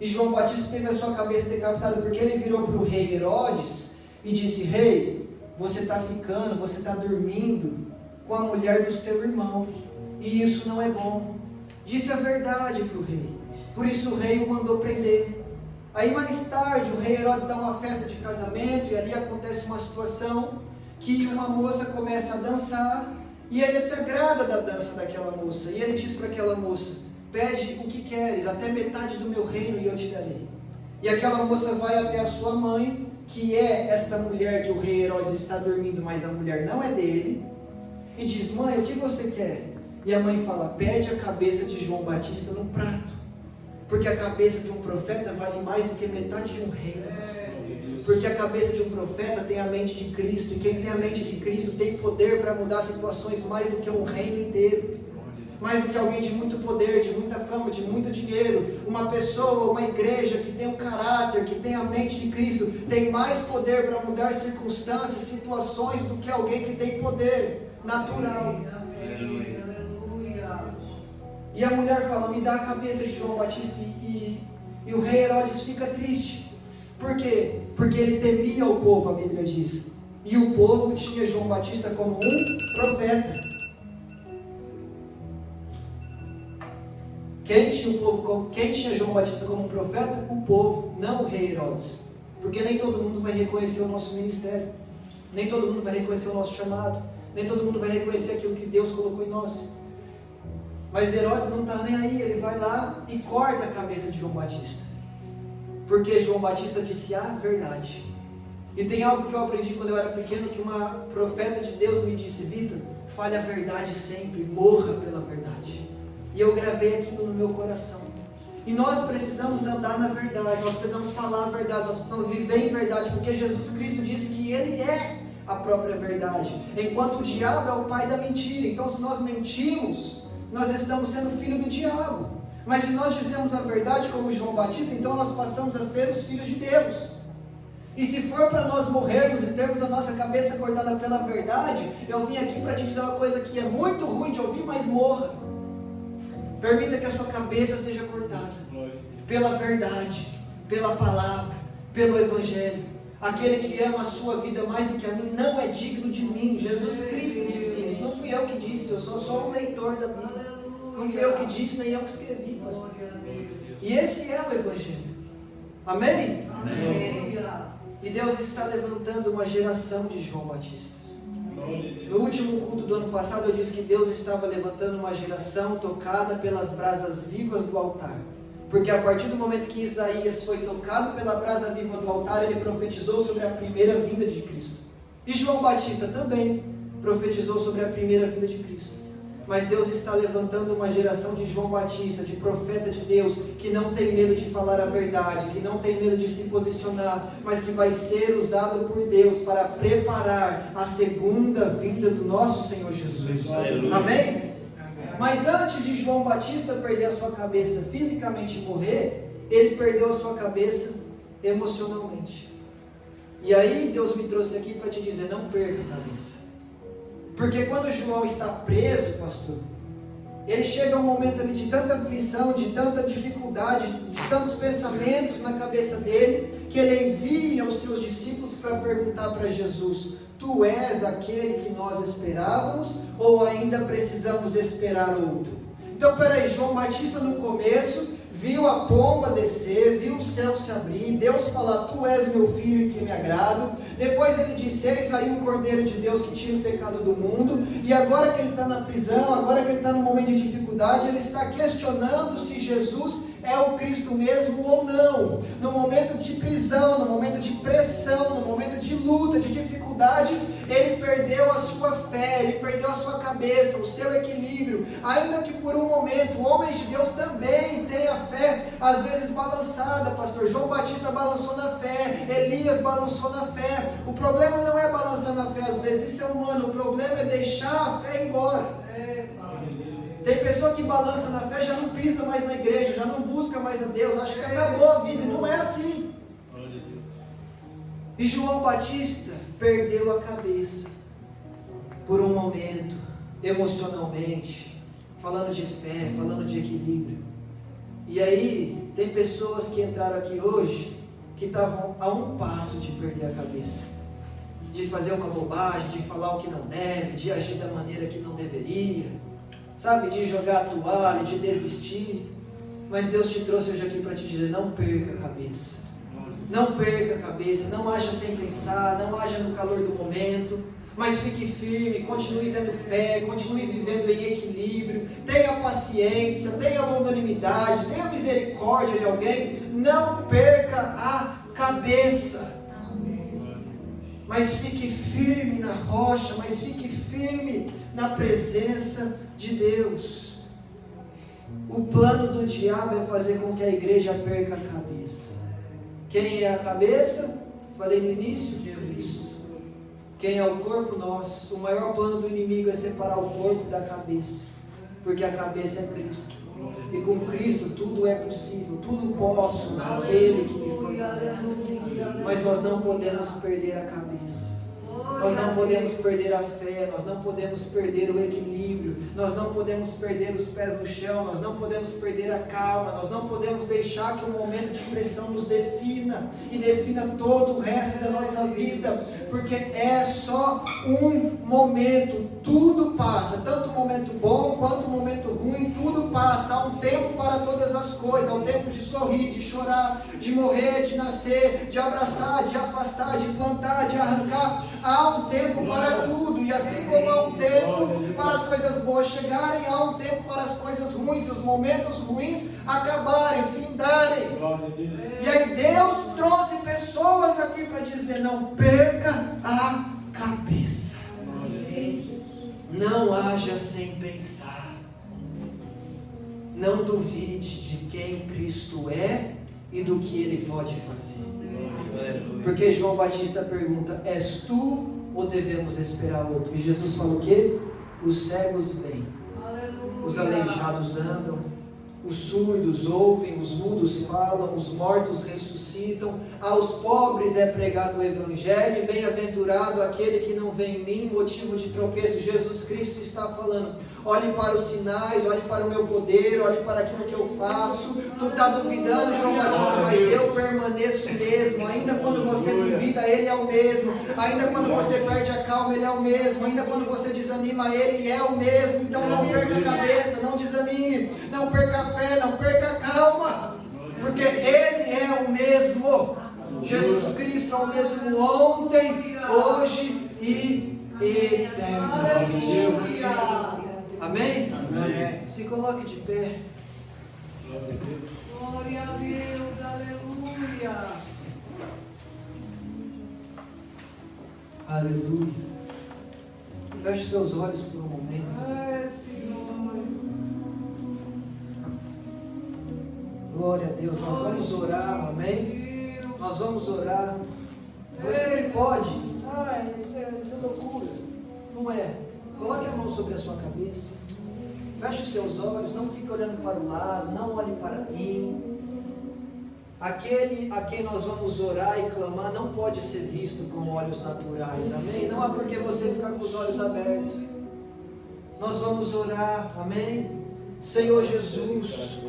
E João Batista teve a sua cabeça decapitada porque ele virou para o rei Herodes e disse: rei, você está ficando, você está dormindo com a mulher do seu irmão, e isso não é bom. Disse a verdade para o rei, por isso o rei o mandou prender. Aí mais tarde o rei Herodes dá uma festa de casamento, e ali acontece uma situação que uma moça começa a dançar, e ele se agrada da dança daquela moça, e ele diz para aquela moça: pede o que queres, até metade do meu reino e eu te darei. E aquela moça vai até a sua mãe, que é esta mulher que o rei Herodes está dormindo, mas a mulher não é dele, e diz: mãe, o que você quer? E a mãe fala: pede a cabeça de João Batista num prato, porque a cabeça de um profeta vale mais do que metade de um reino, pastor. Porque a cabeça de um profeta tem a mente de Cristo, e quem tem a mente de Cristo tem poder para mudar situações mais do que um reino inteiro, mais do que alguém de muito poder, de muita fama, de muito dinheiro. Uma pessoa, uma igreja que tem um caráter, que tem a mente de Cristo, tem mais poder para mudar circunstâncias, situações, do que alguém que tem poder natural. E a mulher fala: me dá a cabeça de João Batista. E o rei Herodes fica triste. Por quê? Porque ele temia o povo, a Bíblia diz. E o povo tinha João Batista como um profeta. Quem tinha João Batista como um profeta? O povo, não o rei Herodes. Porque nem todo mundo vai reconhecer o nosso ministério, nem todo mundo vai reconhecer o nosso chamado, nem todo mundo vai reconhecer aquilo que Deus colocou em nós. Mas Herodes não está nem aí, ele vai lá e corta a cabeça de João Batista, porque João Batista disse a verdade. E tem algo que eu aprendi quando eu era pequeno, que uma profeta de Deus me disse: Vitor, fale a verdade sempre, morra pela verdade. E eu gravei aquilo no meu coração. E nós precisamos andar na verdade, nós precisamos falar a verdade, nós precisamos viver em verdade, porque Jesus Cristo disse que Ele é a própria verdade, enquanto o diabo é o pai da mentira. Então, se nós mentimos, nós estamos sendo filho do diabo. Mas se nós dizemos a verdade como João Batista, então nós passamos a ser os filhos de Deus. E se for para nós morrermos e termos a nossa cabeça cortada pela verdade, eu vim aqui para te dizer uma coisa que é muito ruim de ouvir, mas morra. Permita que a sua cabeça seja cortada pela verdade, pela palavra, pelo Evangelho. Aquele que ama a sua vida mais do que a mim não é digno de mim. Jesus Cristo disse isso. Não fui eu que disse, eu sou só um leitor da Bíblia. Não fui eu que disse, nem eu que escrevi, pastor. E esse é o Evangelho. Amém? Amém. E Deus está levantando uma geração de João Batistas. No último culto do ano passado eu disse que Deus estava levantando uma geração tocada pelas brasas vivas do altar. Porque a partir do momento que Isaías foi tocado pela brasa viva do altar, ele profetizou sobre a primeira vinda de Cristo. E João Batista também profetizou sobre a primeira vinda de Cristo. Mas Deus está levantando uma geração de João Batista, de profeta de Deus, que não tem medo de falar a verdade, que não tem medo de se posicionar, mas que vai ser usado por Deus para preparar a segunda vinda do nosso Senhor Jesus. Amém? Mas antes de João Batista perder a sua cabeça fisicamente e morrer, ele perdeu a sua cabeça emocionalmente. E aí Deus me trouxe aqui para te dizer: não perca a cabeça. Porque quando João está preso, pastor, ele chega a um momento ali de tanta aflição, de tanta dificuldade, de tantos pensamentos na cabeça dele, que ele envia os seus discípulos para perguntar para Jesus: tu és aquele que nós esperávamos, ou ainda precisamos esperar outro? Então peraí, João Batista no começo viu a pomba descer, viu o céu se abrir, Deus falar: tu és meu filho em que me agrado. Depois ele disse: eis aí o Cordeiro de Deus que tira o pecado do mundo. E agora que ele está na prisão, agora que ele está num momento de dificuldade, ele está questionando se Jesus é o Cristo mesmo ou não. No momento de prisão, no momento de pressão, no momento de luta, de dificuldade, ele perdeu a sua fé, ele perdeu a sua cabeça, o seu equilíbrio. Ainda que por um momento, homens de Deus também têm a fé às vezes balançada, pastor. João Batista balançou na fé, Elias balançou na fé. O problema não é balançar na fé às vezes, isso é humano. O problema é deixar a fé embora. Tem pessoa que balança na fé, já não pisa mais na igreja, já não busca mais a Deus, acha que acabou a vida, e não é assim. E João Batista perdeu a cabeça por um momento, emocionalmente, falando de fé, falando de equilíbrio. E aí Tem pessoas que entraram aqui hoje que estavam a um passo de perder a cabeça, de fazer uma bobagem, de falar o que não deve, de agir da maneira que não deveria, sabe, de jogar a toalha, de desistir. Mas Deus te trouxe hoje aqui para te dizer: não perca a cabeça, não perca a cabeça, não haja sem pensar, não haja no calor do momento, mas fique firme, continue tendo fé, continue vivendo em equilíbrio, tenha paciência, tenha longanimidade, tenha misericórdia de alguém, não perca a cabeça, mas fique firme na rocha, mas fique firme na presença de Deus. O plano do diabo é fazer com que a igreja perca a cabeça. Quem é a cabeça? Falei no início, Cristo. Quem é o corpo? Nós. O maior plano do inimigo é separar o corpo da cabeça, porque a cabeça é Cristo, e com Cristo tudo é possível, tudo posso naquele que me fortalece. Mas nós não podemos perder a cabeça, nós não podemos perder a fé, nós não podemos perder o equilíbrio, nós não podemos perder os pés no chão, nós não podemos perder a calma, nós não podemos deixar que o momento de pressão nos defina e defina todo o resto da nossa vida, porque é só um momento, tudo passa, tanto o momento bom quanto o momento ruim, tudo passa. Há um tempo para todas as coisas, há um tempo de sorrir, de chorar, de morrer, de nascer, de abraçar, de afastar, de plantar, de arrancar. Há um tempo para tudo, e assim como há um tempo para as coisas boas chegarem, há um tempo para as coisas ruins e os momentos ruins acabarem, findarem. E aí Deus trouxe pessoas aqui para dizer: não perca a cabeça, não haja sem pensar, não duvide de quem Cristo é e do que Ele pode fazer. Porque João Batista pergunta: és tu ou devemos esperar outro? E Jesus falou o quê? Os cegos veem, os aleijados andam, os surdos ouvem, os mudos falam, os mortos ressuscitam, aos pobres é pregado o evangelho, e bem-aventurado aquele que não vê em mim motivo de tropeço. Jesus Cristo está falando: olhe para os sinais, olhe para o meu poder, olhe para aquilo que eu faço. Tu está duvidando, João Batista, mas eu permaneço mesmo. Ainda quando você duvida, Ele é o mesmo. Ainda quando você perde a calma, Ele é o mesmo. Ainda quando você desanima, Ele é o mesmo. Então não perca a cabeça, não desanime, não perca a fé, não perca a calma, porque Ele é o mesmo. Jesus Cristo é o mesmo ontem, hoje e eternamente. Amém? Amém. Se coloque de pé. Glória a Deus, aleluia. Aleluia. Feche seus olhos por um momento. É, Senhor. Glória a Deus. Nós vamos orar, amém? Nós vamos orar. Você não pode. Isso é loucura. Não é. Coloque a mão sobre a sua cabeça. Feche os seus olhos. Não fique olhando para o lado. Não olhe para mim. Aquele a quem nós vamos orar e clamar não pode ser visto com olhos naturais. Amém? Não é porque você ficar com os olhos abertos. Nós vamos orar. Amém? Senhor Jesus,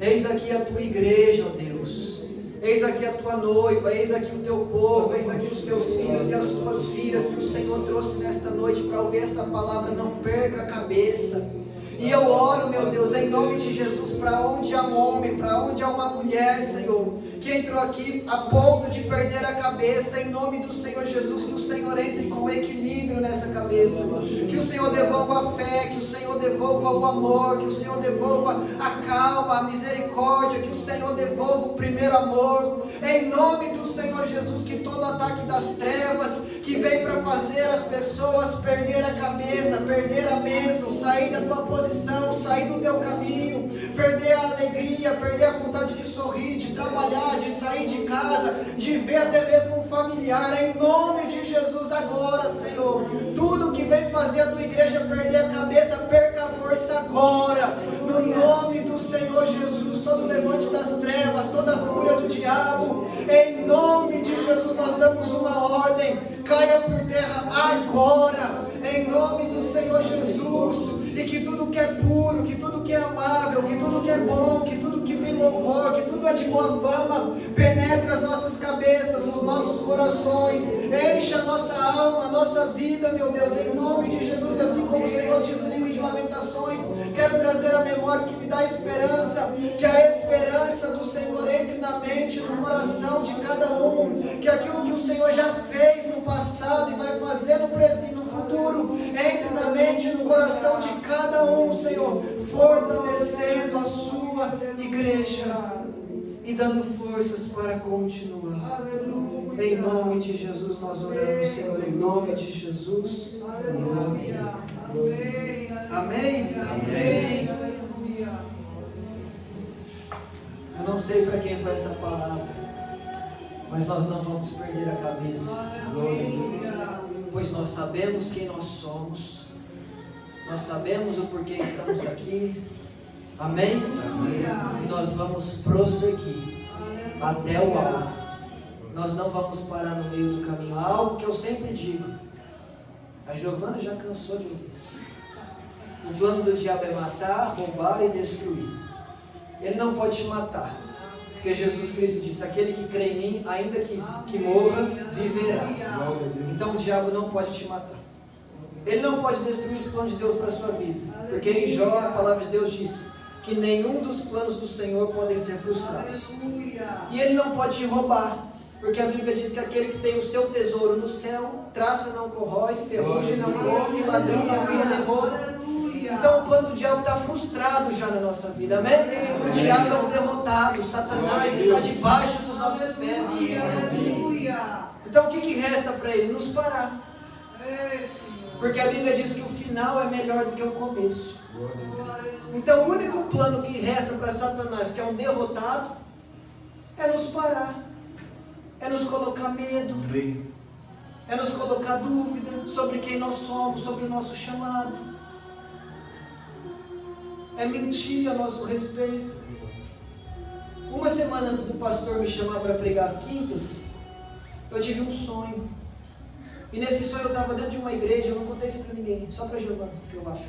eis aqui a tua igreja, ó Deus. Eis aqui a tua noiva, eis aqui o teu povo, eis aqui os teus filhos e as tuas filhas que o Senhor trouxe nesta noite para ouvir esta palavra. Não perca a cabeça. E eu oro, meu Deus, em nome de Jesus, para onde há um homem, para onde há uma mulher, Senhor, que entrou aqui a ponto de perder a cabeça, em nome do Senhor Jesus, que o Senhor entre com equilíbrio nessa cabeça, que o Senhor devolva a fé, que o Senhor devolva o amor, que o Senhor devolva a calma, a misericórdia, que o Senhor devolva o primeiro amor, em nome do Senhor Jesus, que todo ataque das trevas, que vem para fazer as pessoas perder a cabeça, perder a bênção, sair da tua posição, sair do teu caminho, perder a alegria, perder a vontade de sorrir, de trabalhar, de sair de casa, de ver até mesmo um familiar, em nome de Jesus agora, Senhor. Tudo que vem fazer a tua igreja perder a cabeça, perca a força agora, no nome do Senhor Jesus. Todo levante das trevas, toda a fúria do diabo, em nome de Jesus nós damos uma ordem, caia por terra agora, em nome do Senhor Jesus, e que tudo que é puro, que tudo que é amável, que tudo que é bom, que tudo que tem louvor, que nossa alma, a nossa vida, meu Deus, em nome de Jesus, assim como o Senhor diz no livro de Lamentações, quero trazer a memória que me dá esperança, que a esperança do Senhor entre na mente, no coração de cada um, que aquilo que o Senhor já fez no passado e vai fazer no presente e no futuro, entre na mente, no coração de cada um, Senhor, fortalecendo a sua igreja e dando forças para continuar. Em nome de Jesus nós oramos, Senhor, em nome de Jesus. Amém. Amém? Amém. Aleluia. Eu não sei para quem foi essa palavra, mas nós não vamos perder a cabeça, pois nós sabemos quem nós somos, nós sabemos o porquê estamos aqui. Amém? E nós vamos prosseguir até o alvo. Nós não vamos parar no meio do caminho. Há algo que eu sempre digo. A Giovana já cansou de ouvir. O plano do diabo é matar, roubar e destruir. Ele não pode te matar, porque Jesus Cristo disse: aquele que crê em mim, ainda que morra, viverá. Então o diabo não pode te matar. Ele não pode destruir os planos de Deus para a sua vida, porque em Jó a palavra de Deus diz que nenhum dos planos do Senhor podem ser frustrados. E ele não pode te roubar, porque a Bíblia diz que aquele que tem o seu tesouro no céu, traça não corrói, ferrugem não come, ladrão não mira nem rouba. Então o plano do diabo está frustrado já na nossa vida, amém? O diabo é um derrotado, Satanás está debaixo dos nossos pés. Então o que resta para ele? Nos parar. Porque a Bíblia diz que o final é melhor do que o começo. Então o único plano que resta para Satanás, que é um derrotado, é nos parar, é nos colocar medo, é nos colocar dúvida sobre quem nós somos, sobre o nosso chamado, é mentir a nosso respeito. Uma semana antes do pastor me chamar para pregar às quintas, eu tive um sonho. E nesse sonho eu estava dentro de uma igreja, eu não contei isso para ninguém, só para Giovana, que eu acho.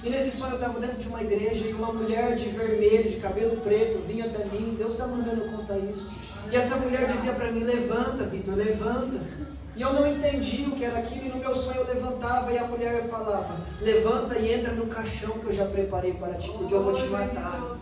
E nesse sonho eu estava dentro de uma igreja e uma mulher de vermelho, de cabelo preto, vinha até mim. Deus está mandando eu contar isso. E essa mulher dizia para mim: levanta, Vitor, levanta. E eu não entendi o que era aquilo, e no meu sonho eu levantava e a mulher falava: levanta e entra no caixão que eu já preparei para ti, porque eu vou te matar.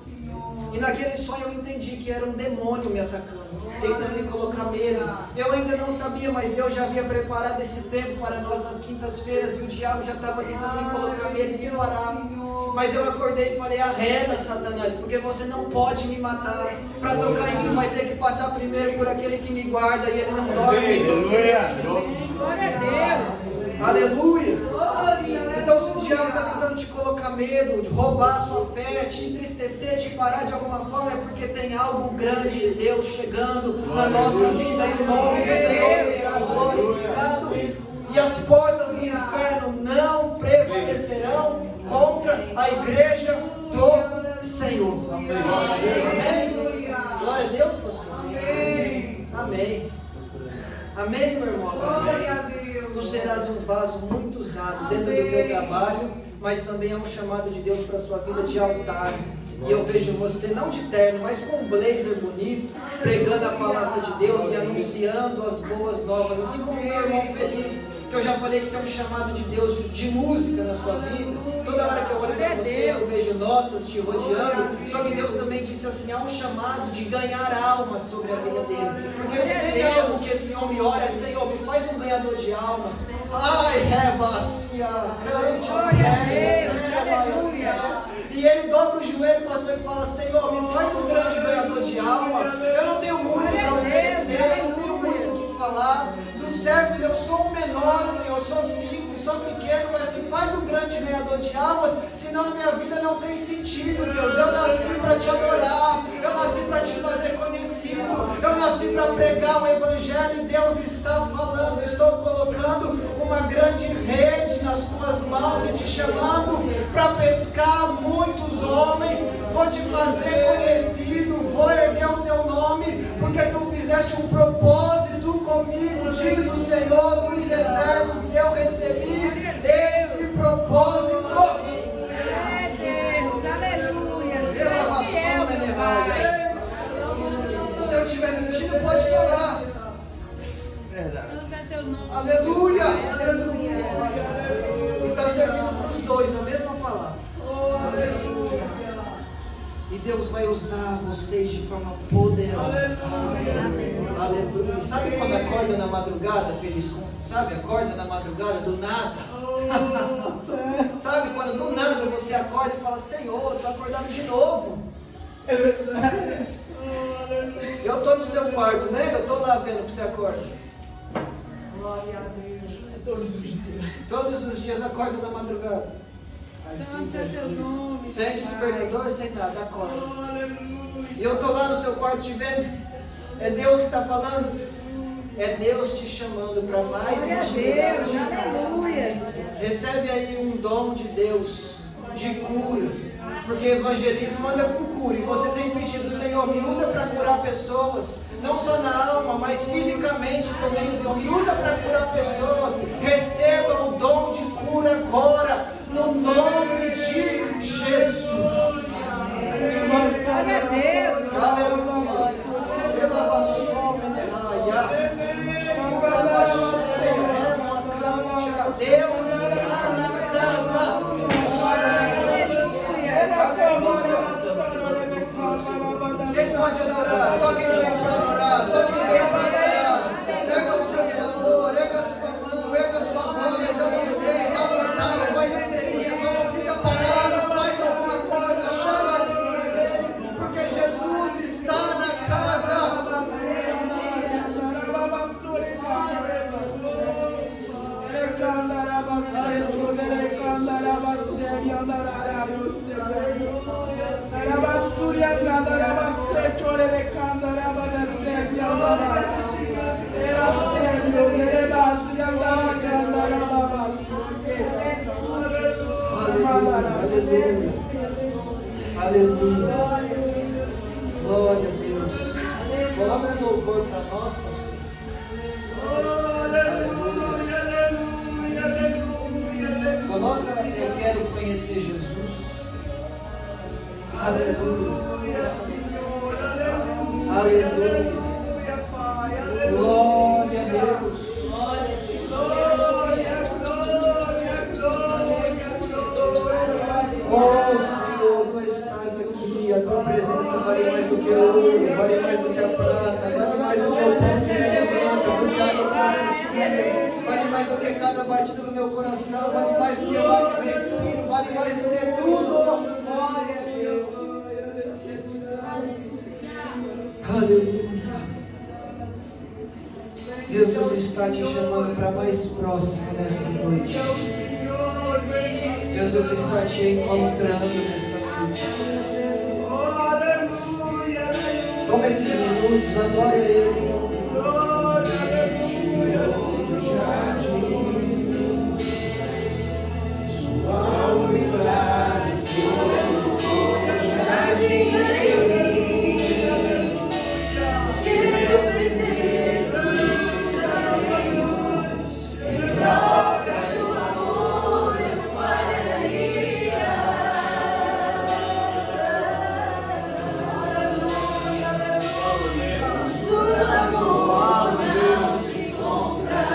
E naquele sonho eu entendi que era um demônio me atacando, tentando me colocar medo. Eu ainda não sabia, mas Deus já havia preparado esse tempo para nós nas quintas-feiras, e o diabo já estava tentando me colocar medo e me parar. Mas eu acordei e falei: arreda, Satanás, porque você não pode me matar. Para tocar em mim vai ter que passar primeiro por aquele que me guarda, e ele não dorme. Glória a Deus. Aleluia. Então se o diabo está tentando te colocar medo, de roubar a sua fé, te entristecer, te parar de alguma forma, é porque tem algo grande de Deus chegando na nossa vida, e o nome do Senhor será glorificado, e as portas do inferno não prevalecerão contra a igreja do Senhor. Amém? Glória a Deus, pastor. Amém. Amém, meu irmão. Tu serás um vaso muito usado dentro do teu trabalho, mas também é um chamado de Deus para a sua vida de altar. E eu vejo você não de terno, mas com um blazer bonito, pregando a palavra de Deus e anunciando as boas novas, assim como o meu irmão Feliz, que eu já falei que tem um chamado de Deus de música na sua vida. Toda hora que eu olho para você, eu vejo notas te rodeando. Só que Deus também disse assim: há um chamado de ganhar almas sobre a vida dele. Porque se tem algo que esse homem ora, é: Senhor, me faz um ganhador de almas. Ai, revacia, e ele dobra o joelho, pastor, e fala: Senhor, me faz um grande ganhador de alma. Eu não tenho muito para oferecer, eu não tenho muito o que falar. Dos servos eu sou o menor, Senhor, eu sou simples, sou pequeno, mas me faz um grande ganhador de almas, senão a minha vida não tem sentido, Deus. Eu nasci para te adorar, eu nasci para te fazer conhecido, eu nasci para pregar o evangelho, e Deus está falando: estou colocando uma grande rede nas tuas mãos e te chamando para pescar muitos homens. Vou te fazer conhecido, vou erguer o teu nome, porque tu fizeste um propósito comigo, diz o Senhor dos Exércitos, e eu recebi esse propósito. Se eu estiver mentindo, pode falar. Verdade. Aleluia. Aleluia! E está servindo para os dois a mesma palavra. E Deus vai usar vocês de forma poderosa. Aleluia. E sabe quando acorda na madrugada, feliz com? Sabe, acorda na madrugada do nada. Sabe, quando do nada você acorda e fala: Senhor, estou acordado de novo. Eu estou no seu quarto, né? Eu estou lá vendo que você acorda. Glória a Deus. Todos os dias acorda na madrugada. Santo é teu nome. Sem despertador, sem nada, acorda. E eu estou lá no seu quarto te vendo. É Deus que está falando. É Deus te chamando para mais Glória a intimidade. Deus. Aleluia. Recebe aí um dom de Deus, de cura. Porque evangelismo anda com cura. E você tem pedido: Senhor, me usa para curar pessoas. Não só na alma, mas fisicamente também, Senhor. Me usa para curar pessoas. Receba o dom de cura agora, no nome de Jesus. Glória a Deus. Aleluia. Pela vassome de raia. Pura baixeia, rema, cântia. Deus está na casa. Aleluia. Quem pode adorar? Só quem veio para adorar. Só quem veio para adorar. Erga o seu clamor, erga a sua mão, erga a sua voz. Eu não sei, dá mortal, faz estrelinha, só não fica parado, faz alguma coisa, chama a atenção dele, porque Jesus está na casa. Aleluia, aleluia, glória a Deus. Coloca um louvor para nós, pastor. Aleluia. Coloca: eu quero conhecer Jesus. Aleluia, aleluia, glória a Deus. Oh Senhor, Tu estás aqui, a Tua presença vale mais do que o ouro, vale mais do que a prata, vale mais do que o pão que me alimenta, do que a água que me sacia, vale mais do que cada batida do meu coração, vale mais do que o ar que eu respiro, vale mais do que tudo. Aleluia. Jesus está te chamando para mais próximo nesta noite. Jesus está te encontrando nesta noite. Toma esses minutos, adore Ele. Tirou do jardim, sua humildade colocou no jardim. Seu vender em troca do amor espalharia. O seu amor não se compra.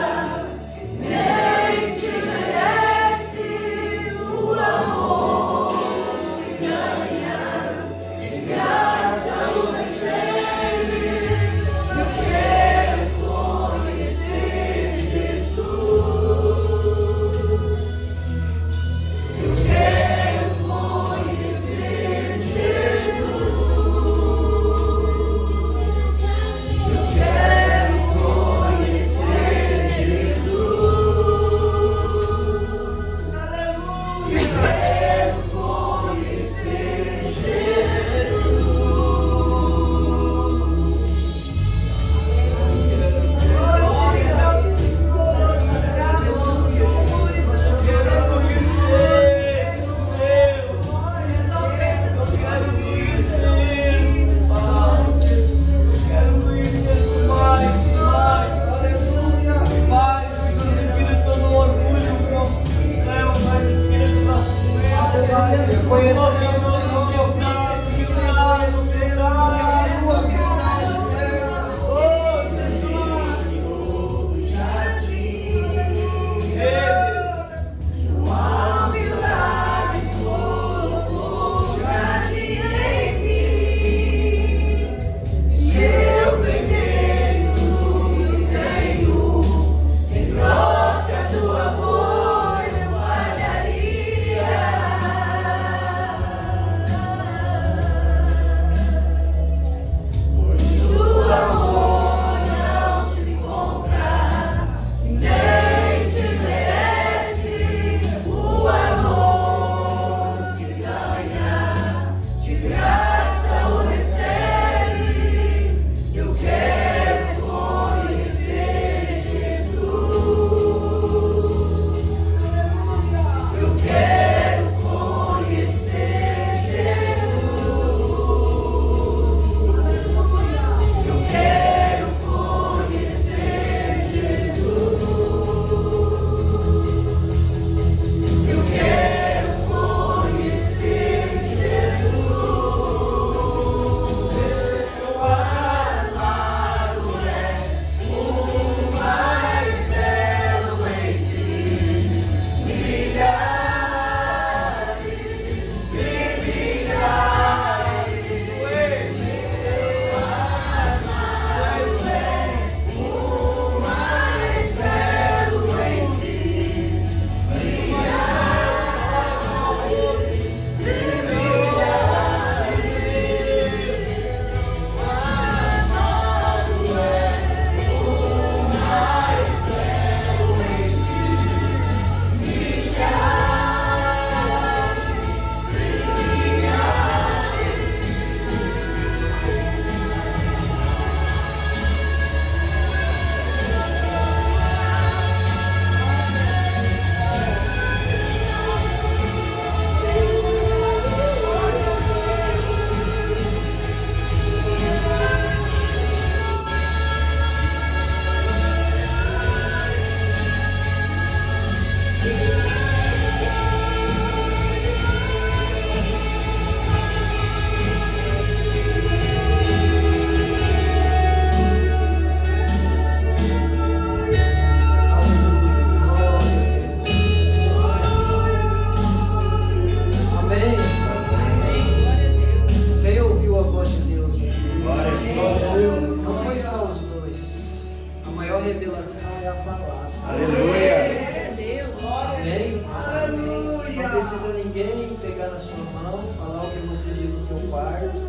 sua mão, falar o que você diz no teu quarto,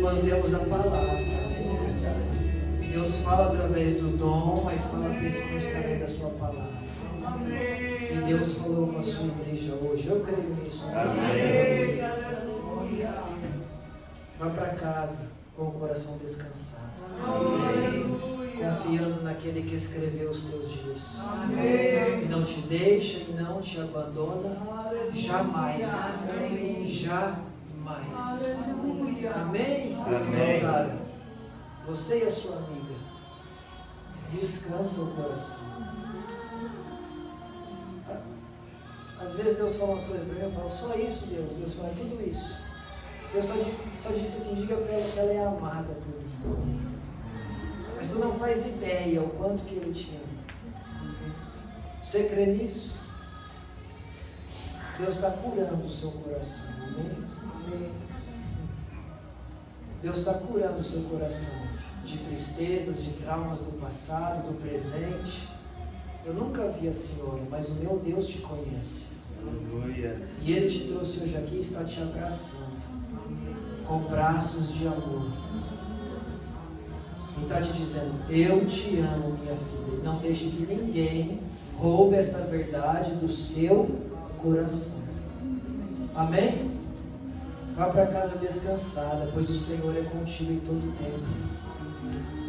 quando temos a palavra. Deus fala através do dom, mas fala principalmente através da sua palavra. E Deus falou com a sua igreja hoje. Eu creio nisso. Amém. Vá para casa com o coração descansado. Confiando naquele que escreveu os teus dias. E não te deixa e não te abandona jamais. Jamais. Amém? Amém. Sara, você e a sua amiga, descansa o coração. Às vezes Deus fala umas coisas para mim, eu falo, só isso, Deus? Deus fala, é tudo isso. Deus só disse assim, diga para ela que ela é amada por mim. Mas tu não faz ideia o quanto que Ele te ama. Você crê nisso? Deus está curando o seu coração, amém? Deus está curando o seu coração de tristezas, de traumas do passado, do presente. Eu nunca vi a senhora, mas o meu Deus te conhece. Aleluia. E Ele te trouxe hoje aqui e está te abraçando com braços de amor. E está te dizendo, eu te amo, minha filha. Não deixe que ninguém roube esta verdade do seu coração. Amém? Vá para casa descansada, pois o Senhor é contigo em todo o tempo.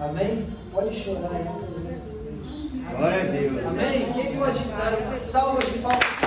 Amém? Pode chorar aí, a presença de Deus. Glória a Deus. Amém? Quem pode dar uma salva de palmas?